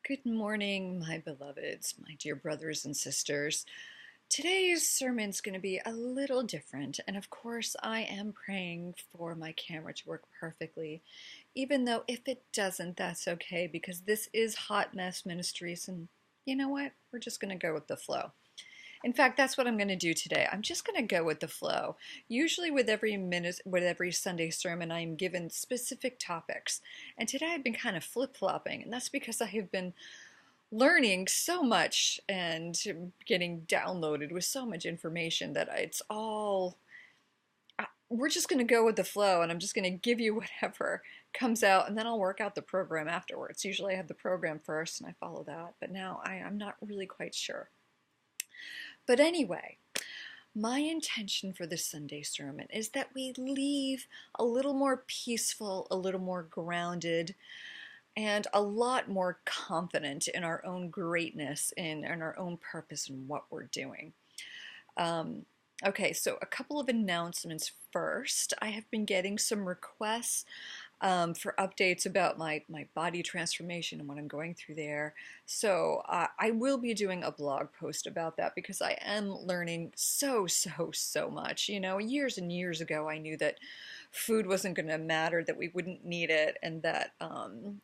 Good morning, my beloveds, my dear brothers and sisters. Today's sermon's going to be a little different, and of course, I am praying for my camera to work perfectly, even though if it doesn't, that's okay, because this is Hot Mess Ministries, and you know what? We're just going to go with the flow. In fact, that's what I'm going to do today. I'm just going to go with the flow. Usually with every Sunday sermon, I am given specific topics. And today I've been kind of flip-flopping, and that's because I have been learning so much and getting downloaded with so much information that we're just going to go with the flow, and I'm just going to give you whatever comes out, and then I'll work out the program afterwards. Usually I have the program first and I follow that, but now I'm not really quite sure. But anyway, my intention for this Sunday sermon is that we leave a little more peaceful, a little more grounded, and a lot more confident in our own greatness and in our own purpose and what we're doing. Okay, so a couple of announcements first. I have been getting some requests for updates about my body transformation and what I'm going through there. So I will be doing a blog post about that because I am learning so much. You know, years and years ago, I knew that food wasn't going to matter, that we wouldn't need it, and that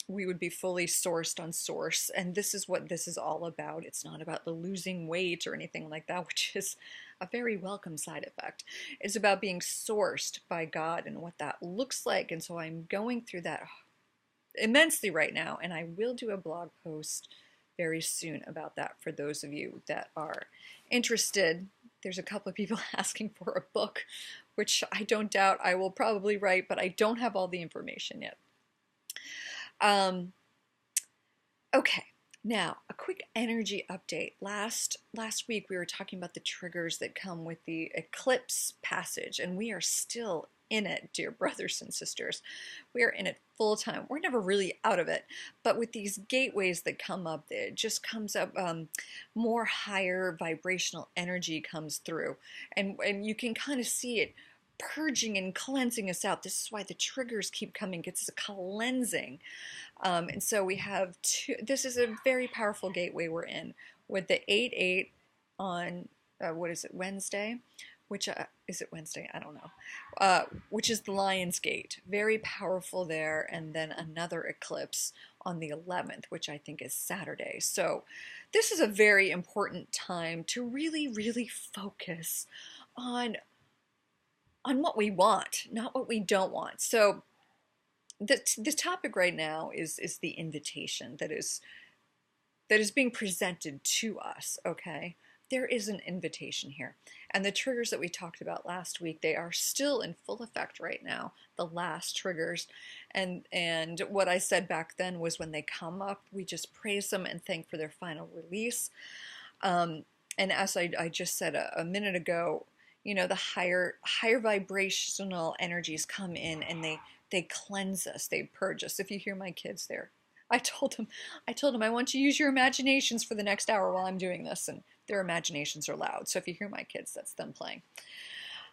we would be fully sourced on source. And this is what this is all about. It's not about the losing weight or anything like that, which is a very welcome side effect. It's about being sourced by God and what that looks like. And so I'm going through that immensely right now, and I will do a blog post very soon about that for those of you that are interested. There's a couple of people asking for a book, which I don't doubt I will probably write, but I don't have all the information yet. Okay. Now, a quick energy update. Last week we were talking about the triggers that come with the eclipse passage, and we are still in it, dear brothers and sisters. We are in it full time. We're never really out of it, but with these gateways that come up, it just comes up, more higher vibrational energy comes through, and you can kind of see it purging and cleansing us out. This is why the triggers keep coming. It's a cleansing. And so we have two. This is a very powerful gateway we're in with the 8/8 on what is it, Wednesday? Which is it Wednesday? I don't know. Which is the Lion's Gate. Very powerful there, and then another eclipse on the 11th, which I think is Saturday. So this is a very important time to really focus on what we want, not what we don't want. So the topic right now is the invitation that is being presented to us. Okay, there is an invitation here, and the triggers that we talked about last week, they are still in full effect right now, the last triggers. And what I said back then was, when they come up, we just praise them and thank for their final release. And as I just said a minute ago, you know, the higher vibrational energies come in, and they cleanse us, they purge us. If you hear my kids there, I told them I want you to use your imaginations for the next hour while I'm doing this, and their imaginations are loud. So if you hear my kids, that's them playing.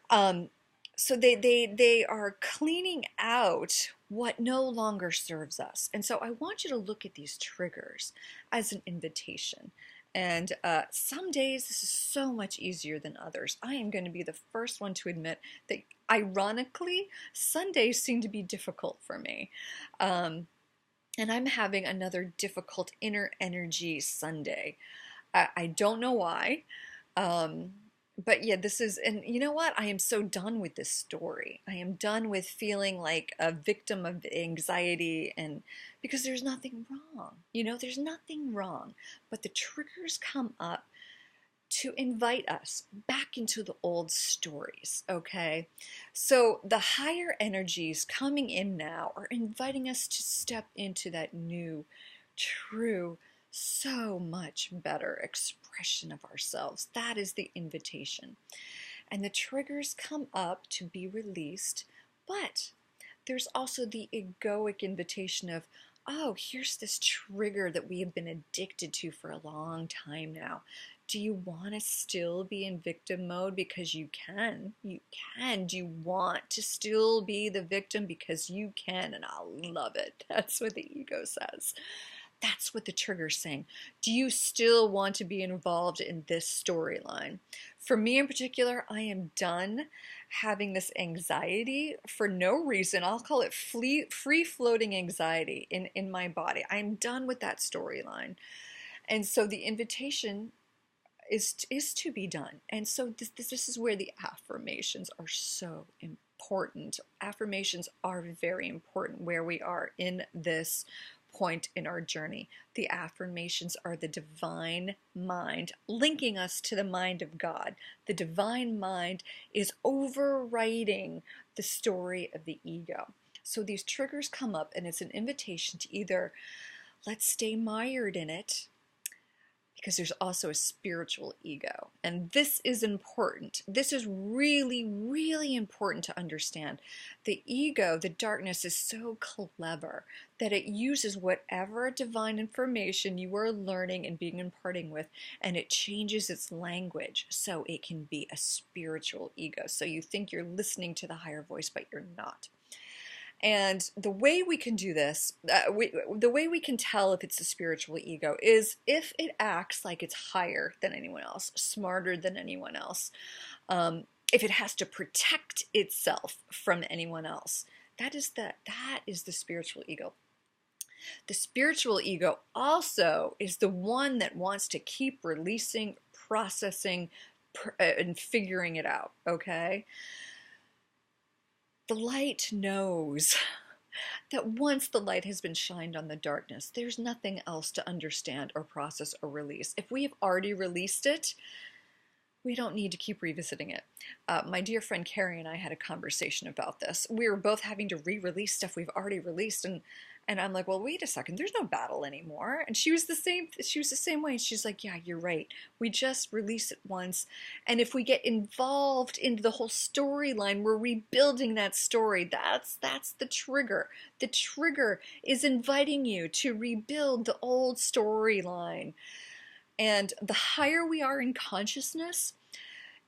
So they are cleaning out what no longer serves us. And so I want you to look at these triggers as an invitation. And some days this is so much easier than others. I am going to be the first one to admit that, ironically, Sundays seem to be difficult for me. And I'm having another difficult inner energy Sunday. I don't know why. But yeah, this is, and you know what? I am so done with this story. I am done with feeling like a victim of anxiety, and because there's nothing wrong, you know, there's nothing wrong. But the triggers come up to invite us back into the old stories, okay? So the higher energies coming in now are inviting us to step into that new, true, so much better expression of ourselves. That is the invitation. And the triggers come up to be released, but there's also the egoic invitation of, oh, here's this trigger that we have been addicted to for a long time now. Do you want to still be in victim mode because you can? You can. Do you want to still be the victim because you can? And I love it. That's what the ego says. That's what the trigger's saying. Do you still want to be involved in this storyline? For me in particular, I am done having this anxiety for no reason. I'll call it free-floating anxiety in my body. I'm done with that storyline. And so the invitation is to be done. And so this is where the affirmations are so important. Affirmations are very important where we are in this point in our journey. The affirmations are the divine mind linking us to the mind of God. The divine mind is overriding the story of the ego. So these triggers come up, and it's an invitation to either let's stay mired in it, because there's also a spiritual ego. And this is important. This is really, really important to understand. The ego, the darkness, is so clever that it uses whatever divine information you are learning and being imparting with, and it changes its language so it can be a spiritual ego. So you think you're listening to the higher voice, but you're not. And the way we can do this, the way we can tell if it's a spiritual ego is if it acts like it's higher than anyone else, smarter than anyone else, if it has to protect itself from anyone else. That is the spiritual ego. The spiritual ego also is the one that wants to keep releasing, processing, and figuring it out, okay? The light knows that once the light has been shined on the darkness, there's nothing else to understand or process or release. If we have already released it, we don't need to keep revisiting it. My dear friend Carrie and I had a conversation about this. We were both having to re-release stuff we've already released, and I'm like, well, wait a second, there's no battle anymore. And she was the same way. She's like, yeah, you're right. We just release it once. And if we get involved into the whole storyline, we're rebuilding that story. That's the trigger. The trigger is inviting you to rebuild the old storyline. And the higher we are in consciousness,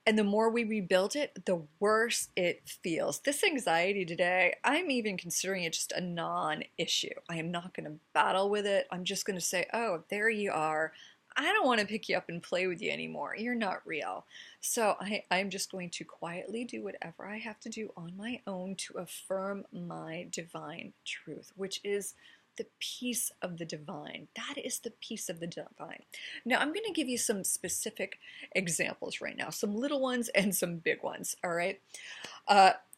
and the more we rebuild it, the worse it feels. This anxiety today, I'm even considering it just a non-issue. I am not going to battle with it. I'm just going to say, oh, there you are. I don't want to pick you up and play with you anymore. You're not real. So I'm just going to quietly do whatever I have to do on my own to affirm my divine truth, which is the peace of the divine. That is the peace of the divine. Now, I'm going to give you some specific examples right now, some little ones and some big ones, all right?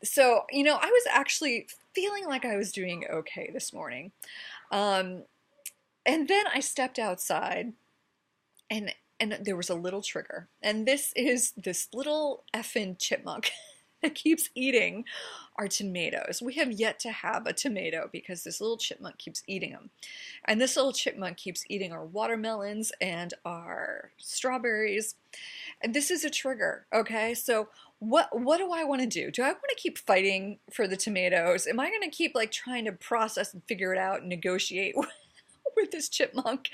So, I was actually feeling like I was doing okay this morning. And then I stepped outside, and there was a little trigger. And this is this little effing chipmunk that keeps eating our tomatoes. We have yet to have a tomato because this little chipmunk keeps eating them. And this little chipmunk keeps eating our watermelons and our strawberries. And this is a trigger, okay? So what do I want to do? Do I want to keep fighting for the tomatoes? Am I going to keep like trying to process and figure it out and negotiate with this chipmunk?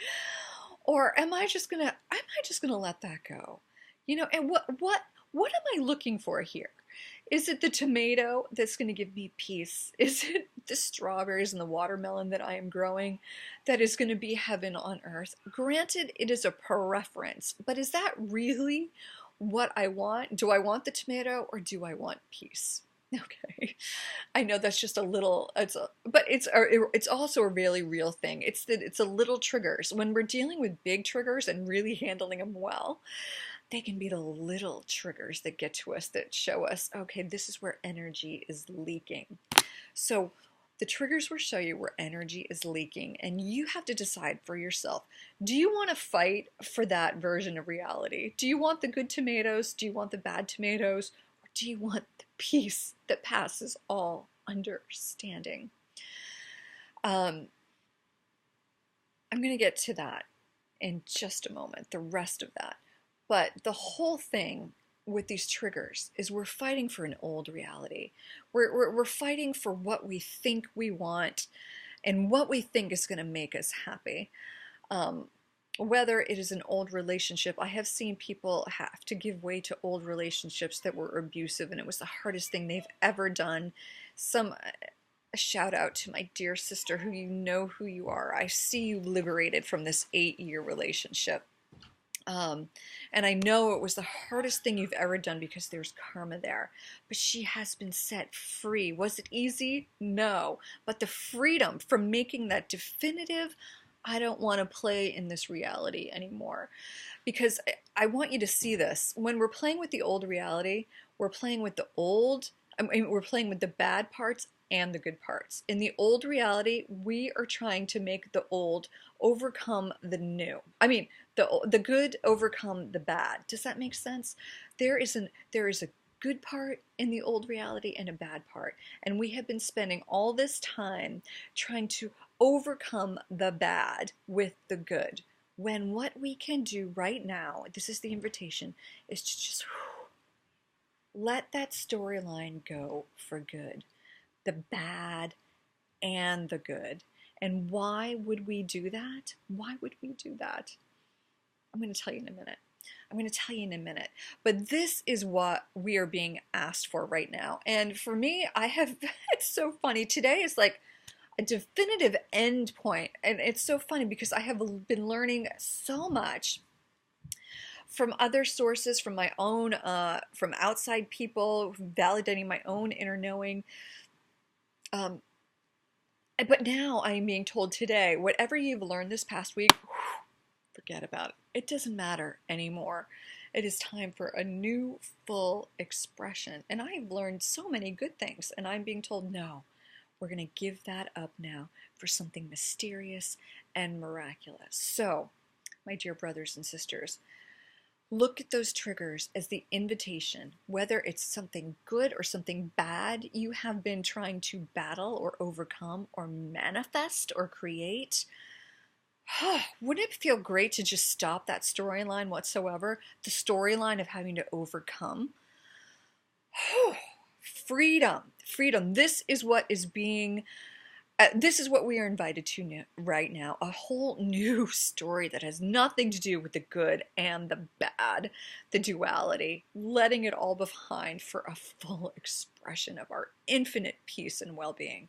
Or am I just gonna let that go? And what am I looking for here? Is it the tomato that's going to give me peace? Is it the strawberries and the watermelon that I am growing that is going to be heaven on earth? Granted, it is a preference, but is that really what I want? Do I want the tomato or do I want peace? Okay, I know that's just a little, but it's also a really real thing. It's a little triggers. When we're dealing with big triggers and really handling them well, they can be the little triggers that get to us, that show us, okay, this is where energy is leaking. So the triggers will show you where energy is leaking, and you have to decide for yourself. Do you want to fight for that version of reality? Do you want the good tomatoes? Do you want the bad tomatoes? Or do you want the peace that passes all understanding? I'm going to get to that in just a moment, the rest of that. But the whole thing with these triggers is we're fighting for an old reality. We're fighting for what we think we want and what we think is going to make us happy. Whether it is an old relationship, I have seen people have to give way to old relationships that were abusive, and it was the hardest thing they've ever done. Some a shout out to my dear sister who you know who you are. I see you liberated from this 8-year relationship. Um, and I know it was the hardest thing you've ever done because there's karma there. But she has been set free. Was it easy? No. But the freedom from making that definitive, I don't want to play in this reality anymore. Because I want you to see this. When we're playing with the old reality, we're playing with the old, I mean, we're playing with the bad parts and the good parts. In the old reality, we are trying to make the old overcome the new. I mean, the good overcome the bad. Does that make sense? There is a good part in the old reality and a bad part. And we have been spending all this time trying to overcome the bad with the good. When what we can do right now, this is the invitation, is to just let that storyline go for good. The bad and the good. And why would we do that? Why would we do that? I'm going to tell you in a minute. I'm going to tell you in a minute. But this is what we are being asked for right now. And for me, it's so funny. Today is like a definitive end point. And it's so funny because I have been learning so much from other sources, from my own, from outside people, validating my own inner knowing. But now I am being told today, whatever you've learned this past week, forget about it. It doesn't matter anymore. It is time for a new, full expression. And I've learned so many good things, and I'm being told, no, we're going to give that up now for something mysterious and miraculous. So, my dear brothers and sisters, look at those triggers as the invitation, whether it's something good or something bad you have been trying to battle or overcome or manifest or create. Wouldn't it feel great to just stop that storyline whatsoever? The storyline of having to overcome. Freedom. Freedom. This is what is being this is what we are invited to right now. A whole new story that has nothing to do with the good and the bad, the duality, letting it all behind for a full expression of our infinite peace and well-being.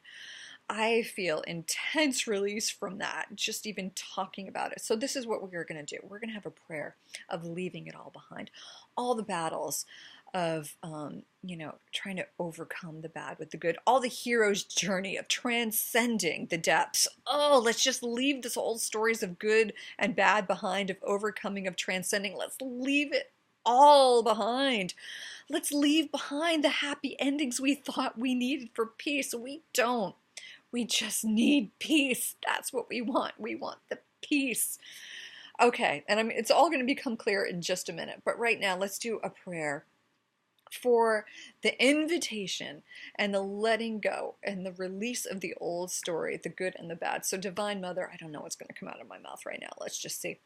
I feel intense release from that, just even talking about it. So this is what we're going to do. We're going to have a prayer of leaving it all behind. All the battles of, trying to overcome the bad with the good. All the hero's journey of transcending the depths. Oh, let's just leave this old stories of good and bad behind, of overcoming, of transcending. Let's leave it all behind. Let's leave behind the happy endings we thought we needed for peace. We don't. We just need peace. That's what we want. We want the peace. Okay, and it's all going to become clear in just a minute. But right now, let's do a prayer for the invitation and the letting go and the release of the old story, the good and the bad. So Divine Mother, I don't know what's going to come out of my mouth right now. Let's just see.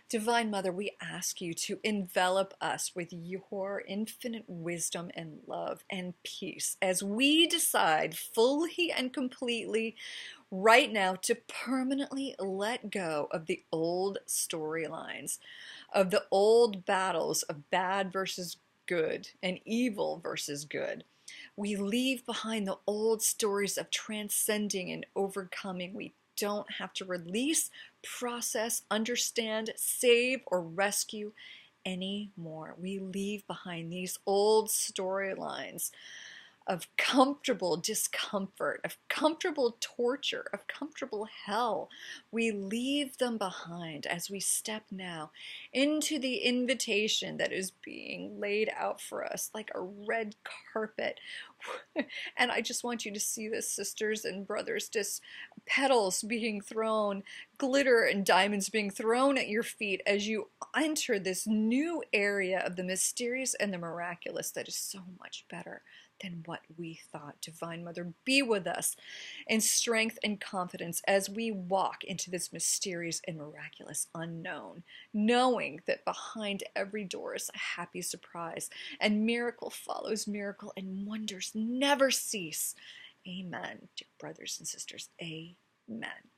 Divine Mother, we ask you to envelop us with your infinite wisdom and love and peace as we decide fully and completely right now to permanently let go of the old storylines, of the old battles of bad versus good and evil versus good. We leave behind the old stories of transcending and overcoming. We don't have to release, process, understand, save, or rescue anymore. We leave behind these old storylines of comfortable discomfort, of comfortable torture, of comfortable hell. We leave them behind as we step now into the invitation that is being laid out for us like a red carpet. And I just want you to see this, sisters and brothers, just petals being thrown, glitter and diamonds being thrown at your feet as you enter this new area of the mysterious and the miraculous that is so much better than what we thought. Divine Mother, be with us in strength and confidence as we walk into this mysterious and miraculous unknown, knowing that behind every door is a happy surprise, and miracle follows miracle, and wonders never cease. Amen, dear brothers and sisters. Amen.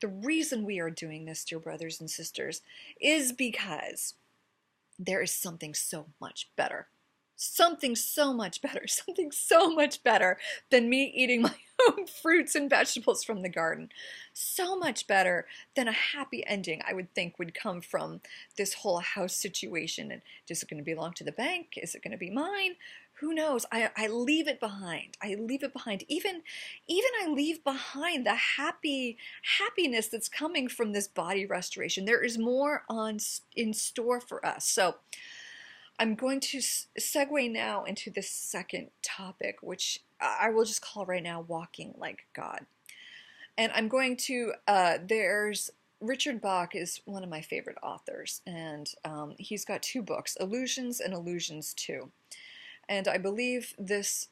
The reason we are doing this, dear brothers and sisters, is because there is something so much better. Something so much better than me eating my own fruits and vegetables from the garden. So much better than a happy ending I would think would come from this whole house situation. And is it going to belong to the bank? Is it going to be mine? Who knows? I leave it behind. I leave it behind. Even I leave behind the happiness that's coming from this body restoration. There is more in store for us. So I'm going to segue now into the second topic, which I will just call right now Walking Like God. And I'm going to, there's Richard Bach is one of my favorite authors, and he's got two books, Illusions and Illusions 2. And I believe this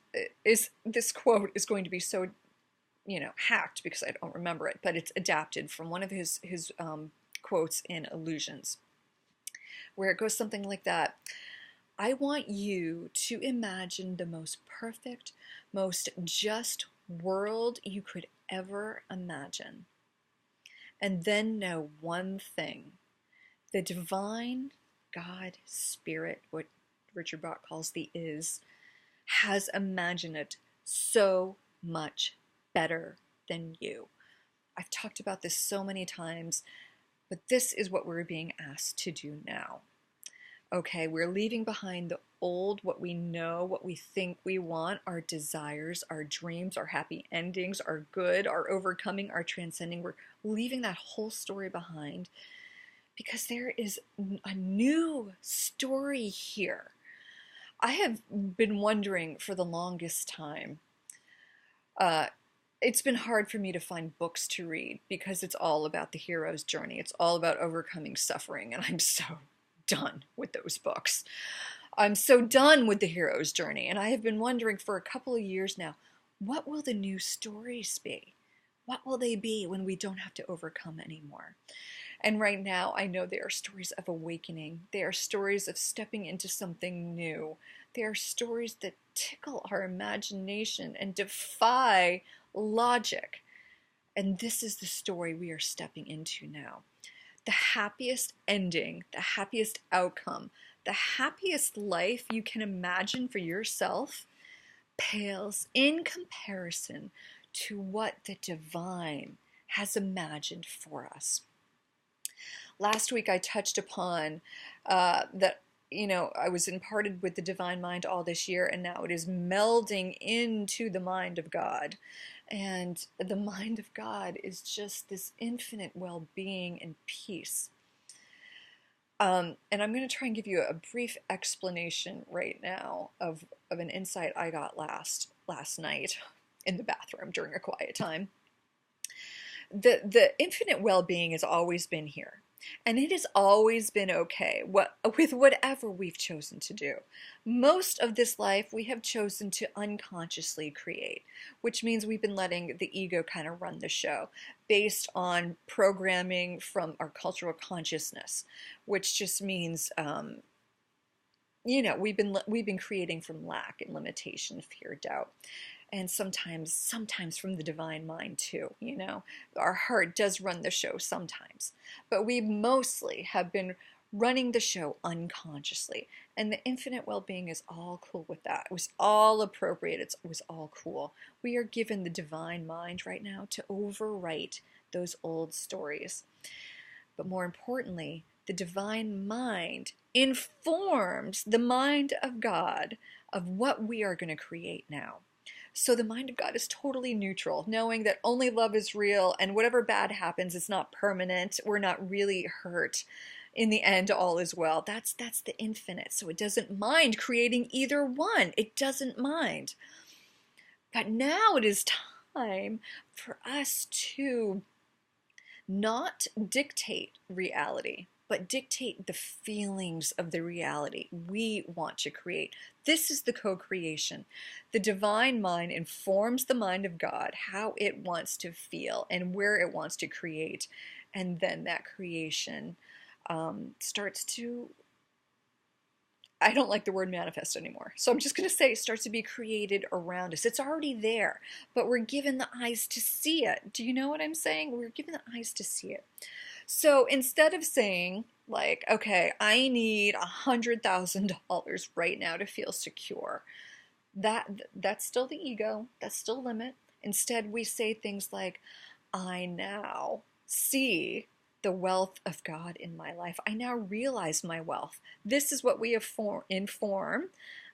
quote is going to be so, hacked because I don't remember it, but it's adapted from one of his quotes in Illusions, where it goes something like that. I want you to imagine the most perfect, most just world you could ever imagine. And then know one thing. The divine God Spirit, what Richard Bach calls the is, has imagined it so much better than you. I've talked about this so many times, but this is what we're being asked to do now. Okay, we're leaving behind the old, what we know, what we think we want, our desires, our dreams, our happy endings, our good, our overcoming, our transcending. We're leaving that whole story behind because there is a new story here. I have been wondering for the longest time. It's been hard for me to find books to read because it's all about the hero's journey. It's all about overcoming suffering, and I'm so done with those books. I'm so done with the hero's journey, and I have been wondering for a couple of years now, what will the new stories be? What will they be when we don't have to overcome anymore? And right now, I know they are stories of awakening. They are stories of stepping into something new. They are stories that tickle our imagination and defy logic. And this is the story we are stepping into now. The happiest ending, the happiest outcome, the happiest life you can imagine for yourself pales in comparison to what the divine has imagined for us. Last week I touched upon that, I was imparted with the divine mind all this year, and now it is melding into the mind of God. And the mind of God is just this infinite well-being and peace. And I'm going to try and give you a brief explanation right now of an insight I got last night in the bathroom during a quiet time. The infinite well-being has always been here. And it has always been okay with whatever we've chosen to do. Most of this life we have chosen to unconsciously create, which means we've been letting the ego kind of run the show based on programming from our cultural consciousness, which just means, we've been creating from lack and limitation, fear, doubt. And sometimes from the divine mind too, Our heart does run the show sometimes. But we mostly have been running the show unconsciously. And the infinite well-being is all cool with that. It was all appropriate. It was all cool. We are given the divine mind right now to overwrite those old stories. But more importantly, the divine mind informs the mind of God of what we are going to create now. So the mind of God is totally neutral, knowing that only love is real and whatever bad happens is not permanent. We're not really hurt. In the end, all is well. That's the infinite. So it doesn't mind creating either one. It doesn't mind. But now it is time for us to not dictate reality, but dictate the feelings of the reality we want to create. This is the co-creation. The divine mind informs the mind of God how it wants to feel and where it wants to create. And then that creation starts to, I don't like the word manifest anymore. So I'm just going to say it starts to be created around us. It's already there, but we're given the eyes to see it. Do you know what I'm saying? We're given the eyes to see it. So instead of saying, like, okay, I need $100,000 right now to feel secure, that's still the ego, that's still limit. Instead, we say things like, I now see the wealth of God in my life. I now realize my wealth. This is what we have inform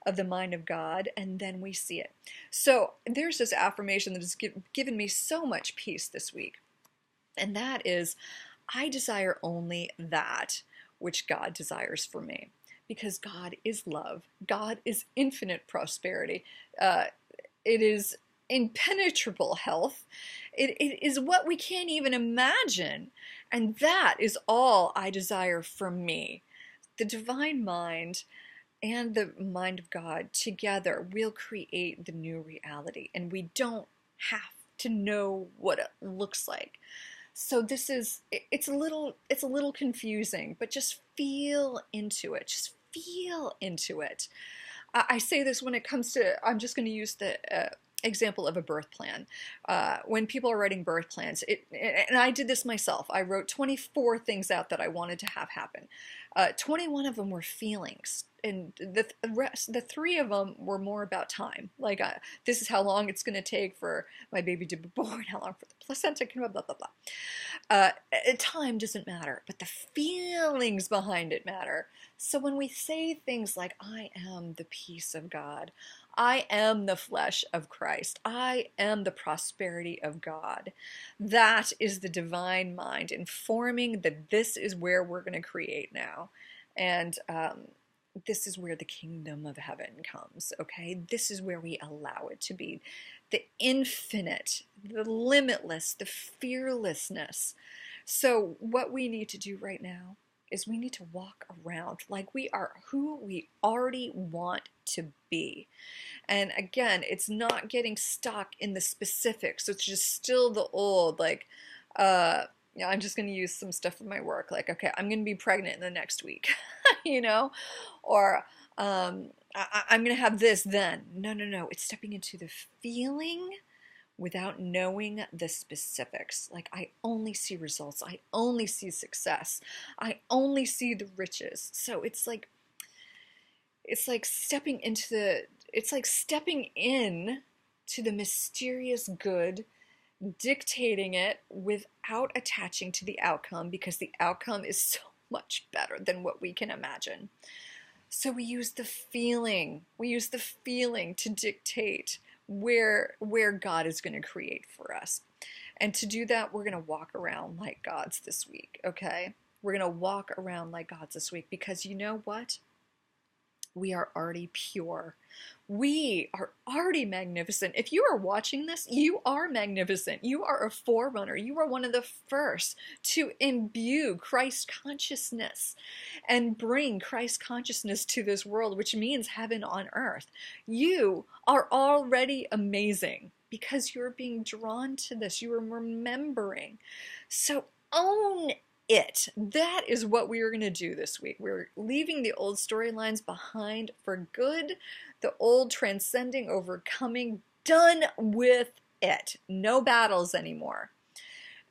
of the mind of God, and then we see it. So there's this affirmation that has given me so much peace this week, and that is, I desire only that which God desires for me, because God is love. God is infinite prosperity. It is impenetrable health. It is what we can't even imagine. And that is all I desire for me. The divine mind and the mind of God together will create the new reality. And we don't have to know what it looks like. So it's a little confusing, but just feel into it. Just feel into it. I say this when it comes to, I'm just going to use the example of a birth plan. When people are writing birth plans, and I did this myself, I wrote 24 things out that I wanted to have happen. 21 of them were feelings, and the three of them were more about time. Like, this is how long it's going to take for my baby to be born, how long for the placenta can, blah, blah, blah. Time doesn't matter, but the feelings behind it matter. So when we say things like, I am the peace of God, I am the flesh of Christ, I am the prosperity of God, that is the divine mind informing that this is where we're going to create now. And this is where the kingdom of heaven comes, okay? This is where we allow it to be. The infinite, the limitless, the fearlessness. So what we need to do right now is we need to walk around like we are who we already want to be. And again, it's not getting stuck in the specifics. It's just still the old, like, I'm just going to use some stuff from my work. Like, okay, I'm going to be pregnant in the next week, or I'm going to have this then. No. It's stepping into the feeling without knowing the specifics. Like, I only see results. I only see success. I only see the riches. So it's like stepping in to the mysterious good, dictating it without attaching to the outcome, because the outcome is so much better than what we can imagine. So we use the feeling to dictate where God is going to create for us. And to do that, we're going to walk around like gods this week, okay? We're going to walk around like gods this week, because you know what? We are already pure. We are already magnificent. If you are watching this, you are magnificent. You are a forerunner. You are one of the first to imbue Christ consciousness and bring Christ consciousness to this world, which means heaven on earth. You are already amazing because you're being drawn to this. You are remembering. So own it. That is what we are going to do this week. We're leaving the old storylines behind for good, the old transcending, overcoming, done with it. No battles anymore.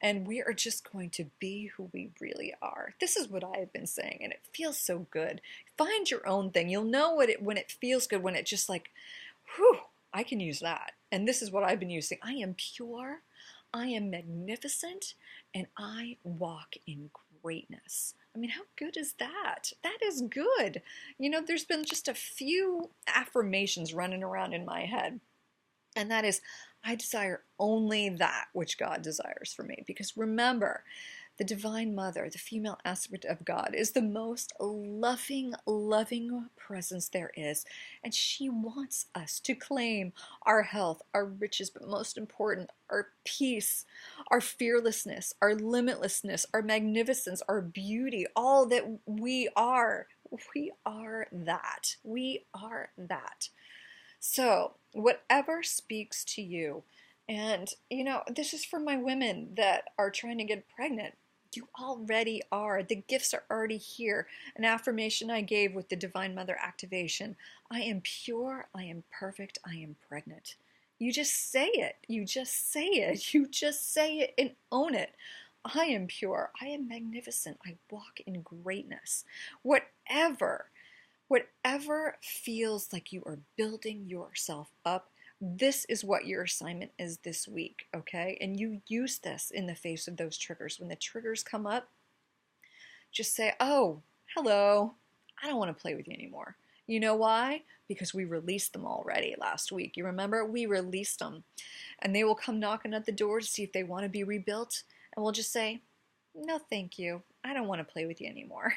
And we are just going to be who we really are. This is what I have been saying, and it feels so good. Find your own thing. You'll know when it feels good, when it just like, whew, I can use that. And this is what I've been using. I am pure, I am magnificent, and I walk in greatness. I mean, how good is that? That is good. There's been just a few affirmations running around in my head. And that is, I desire only that which God desires for me. Because remember, the Divine Mother, the female aspect of God, is the most loving presence there is. And she wants us to claim our health, our riches, but most important, our peace, our fearlessness, our limitlessness, our magnificence, our beauty, all that we are. We are that. We are that. So, whatever speaks to you, and this is for my women that are trying to get pregnant. You already are. The gifts are already here. An affirmation I gave with the Divine Mother activation. I am pure, I am perfect, I am pregnant. You just say it. You just say it. You just say it and own it. I am pure, I am magnificent, I walk in greatness. Whatever feels like you are building yourself up, This is what your assignment is this week, okay? And you use this in the face of those triggers. When the triggers come up, just say, oh, hello, I don't want to play with you anymore. You know why? Because we released them already last week. You remember? We released them. And they will come knocking at the door to see if they want to be rebuilt. And we'll just say, no, thank you. I don't want to play with you anymore.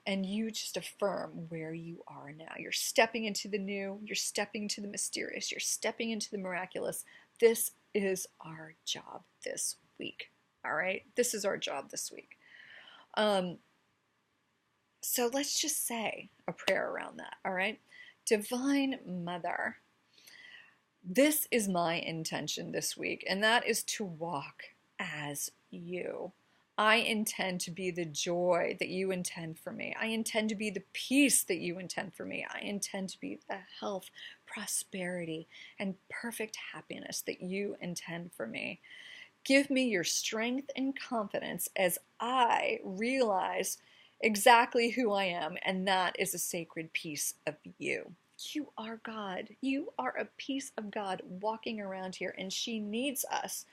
And you just affirm where you are now. You're stepping into the new, you're stepping into the mysterious, you're stepping into the miraculous. This is our job this week. All right? This is our job this week. So let's just say a prayer around that. All right? Divine Mother, this is my intention this week, and that is to walk as you. I intend to be the joy that you intend for me. I intend to be the peace that you intend for me. I intend to be the health, prosperity, and perfect happiness that you intend for me. Give me your strength and confidence as I realize exactly who I am, and that is a sacred piece of you. You are God. You are a piece of God walking around here, and she needs us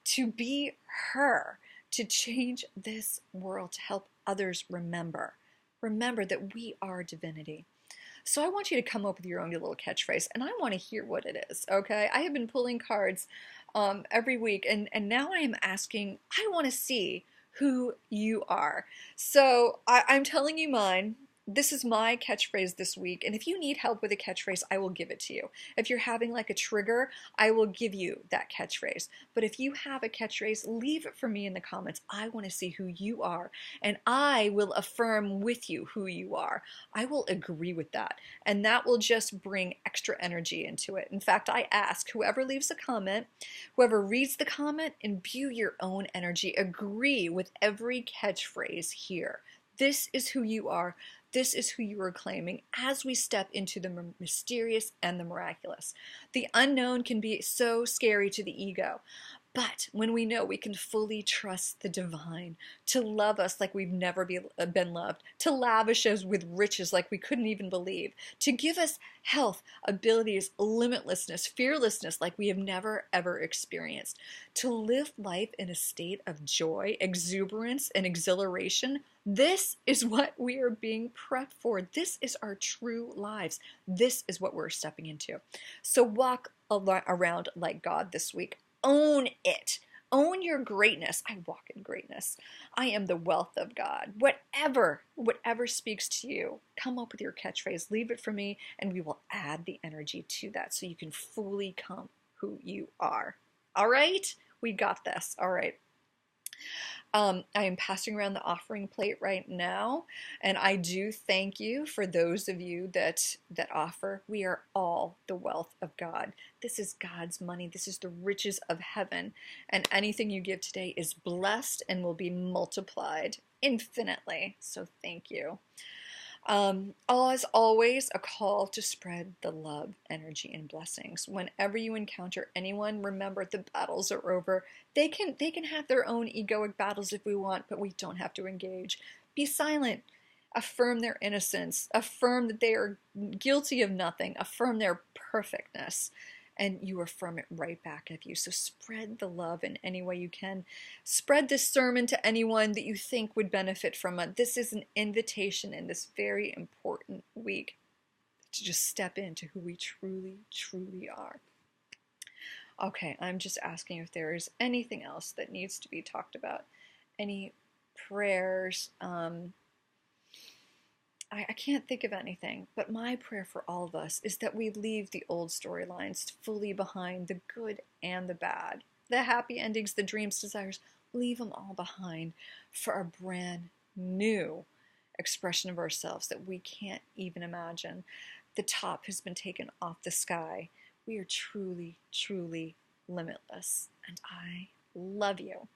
to be her, to change this world, to help others remember that we are divinity. So I want you to come up with your own little catchphrase, and I want to hear what it is, okay? I have been pulling cards every week, and now I am asking, I want to see who you are. So I'm telling you mine. This is my catchphrase this week, and if you need help with a catchphrase, I will give it to you. If you're having like a trigger, I will give you that catchphrase. But if you have a catchphrase, leave it for me in the comments. I want to see who you are, and I will affirm with you who you are. I will agree with that, and that will just bring extra energy into it. In fact, I ask whoever leaves a comment, whoever reads the comment, imbue your own energy. Agree with every catchphrase here. This is who you are. This is who you are claiming as we step into the mysterious and the miraculous. The unknown can be so scary to the ego, but when we know we can fully trust the divine to love us like we've never been loved, to lavish us with riches like we couldn't even believe, to give us health, abilities, limitlessness, fearlessness like we have never ever experienced, to live life in a state of joy, exuberance, and exhilaration. This is what we are being prepped for. This is our true lives. This is what we're stepping into. So walk around like God this week. Own it. Own your greatness. I walk in greatness. I am the wealth of God. Whatever speaks to you, come up with your catchphrase. Leave it for me, and we will add the energy to that so you can fully come who you are. All right? We got this. All right. I am passing around the offering plate right now, and I do thank you for those of you that offer. We are all the wealth of God. This is God's money. This is the riches of heaven, and anything you give today is blessed and will be multiplied infinitely. So thank you. As always, a call to spread the love, energy, and blessings. Whenever you encounter anyone, remember the battles are over. They can have their own egoic battles if we want, but we don't have to engage. Be silent. Affirm their innocence. Affirm that they are guilty of nothing. Affirm their perfectness. And you affirm it right back at you. So spread the love in any way you can. Spread this sermon to anyone that you think would benefit from it. This is an invitation in this very important week to just step into who we truly, truly are. Okay, I'm just asking if there is anything else that needs to be talked about. Any prayers? I can't think of anything, but my prayer for all of us is that we leave the old storylines fully behind, the good and the bad, the happy endings, the dreams, desires, leave them all behind for a brand new expression of ourselves that we can't even imagine. The top has been taken off the sky. We are truly, truly limitless, and I love you.